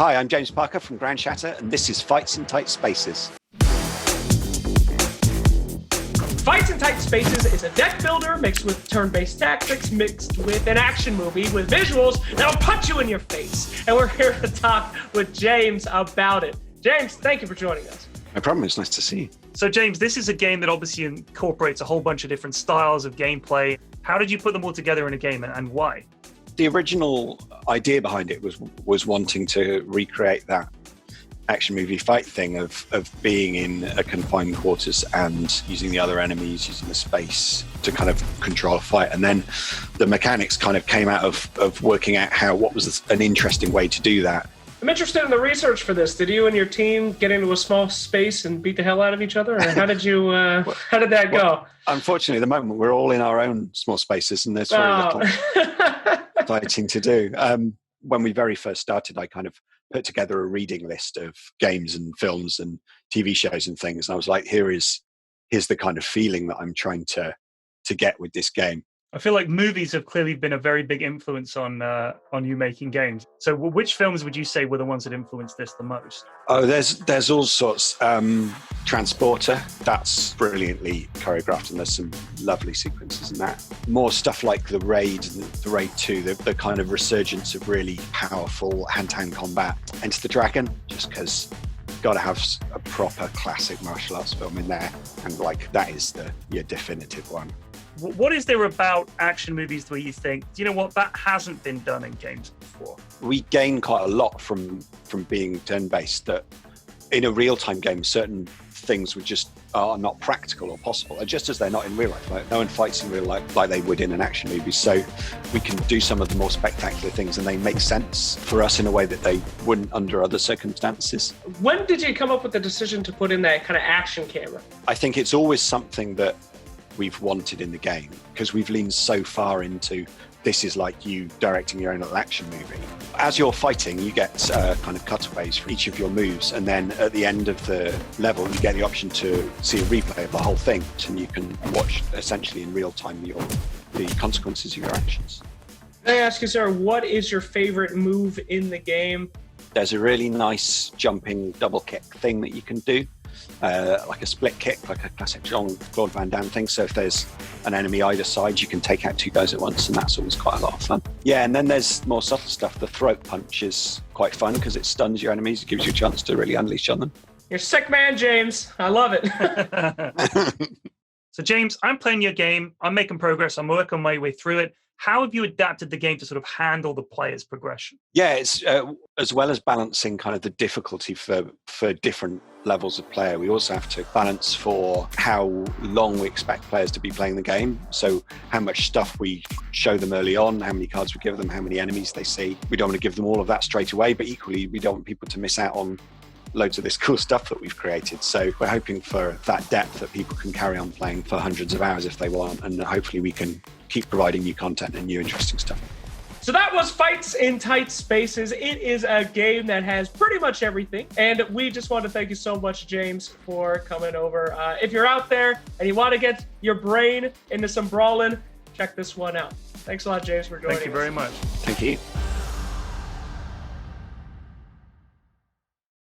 Hi, I'm James Parker from Grand Shatter, and this is Fights in Tight Spaces. Fights in Tight Spaces is a deck builder mixed with turn-based tactics, mixed with an action movie with visuals that'll punch you in your face. And we're here to talk with James about it. James, thank you for joining us. No problem, it's nice to see you. So James, this is a game that obviously incorporates a whole bunch of different styles of gameplay. How did you put them all together in a game and why? The original idea behind it was wanting to recreate that action movie fight thing of being in a confined quarters and using the other enemies, using the space to kind of control a fight. And then the mechanics kind of came out of working out what was an interesting way to do that. I'm interested in the research for this. Did you and your team get into a small space and beat the hell out of each other? Or how did you? How did that go? Unfortunately, at the moment, we're all in our own small spaces and there's very little fighting to do. When we very first started, I kind of put together a reading list of games and films and TV shows and things. And I was like, here's the kind of feeling that I'm trying to get with this game. I feel like movies have clearly been a very big influence on you making games. So which films would you say were the ones that influenced this the most? Oh, there's all sorts. Transporter, that's brilliantly choreographed and there's some lovely sequences in that. More stuff like The Raid and The Raid 2, the kind of resurgence of really powerful hand-to-hand combat. Enter the Dragon, just because you've got to have a proper classic martial arts film in there. And like that is your definitive one. What is there about action movies where you think, you know what, that hasn't been done in games before? We gain quite a lot from being turn-based, that in a real-time game, certain things are not practical or possible, just as they're not in real life. Like, no one fights in real life like they would in an action movie. So we can do some of the more spectacular things and they make sense for us in a way that they wouldn't under other circumstances. When did you come up with the decision to put in that kind of action camera? I think it's always something that we've wanted in the game, because we've leaned so far into this is like you directing your own little action movie. As you're fighting, you get kind of cutaways for each of your moves, and then at the end of the level, you get the option to see a replay of the whole thing, and you can watch essentially in real time the consequences of your actions. Can I ask you, sir, what is your favorite move in the game? There's a really nice jumping double kick thing that you can do. Like a split kick, like a classic Jean-Claude Van Damme thing. So if there's an enemy either side, you can take out two guys at once, and that's always quite a lot of fun. Yeah, and then there's more subtle stuff. The throat punch is quite fun because it stuns your enemies. It gives you a chance to really unleash on them. You're a sick man, James. I love it. So James, I'm playing your game. I'm making progress. I'm working my way through it. How have you adapted the game to sort of handle the player's progression? Yeah, it's as well as balancing kind of the difficulty for different levels of player, we also have to balance for how long we expect players to be playing the game. So how much stuff we show them early on, how many cards we give them, how many enemies they see. We don't want to give them all of that straight away, but equally we don't want people to miss out on loads of this cool stuff that we've created. So we're hoping for that depth that people can carry on playing for hundreds of hours if they want, and hopefully we can keep providing new content and new interesting stuff. So that was Fights in Tight Spaces. It is a game that has pretty much everything. And we just want to thank you so much, James, for coming over. If you're out there and you want to get your brain into some brawling, check this one out. Thanks a lot, James, for joining us. Thank you very much. Thank you.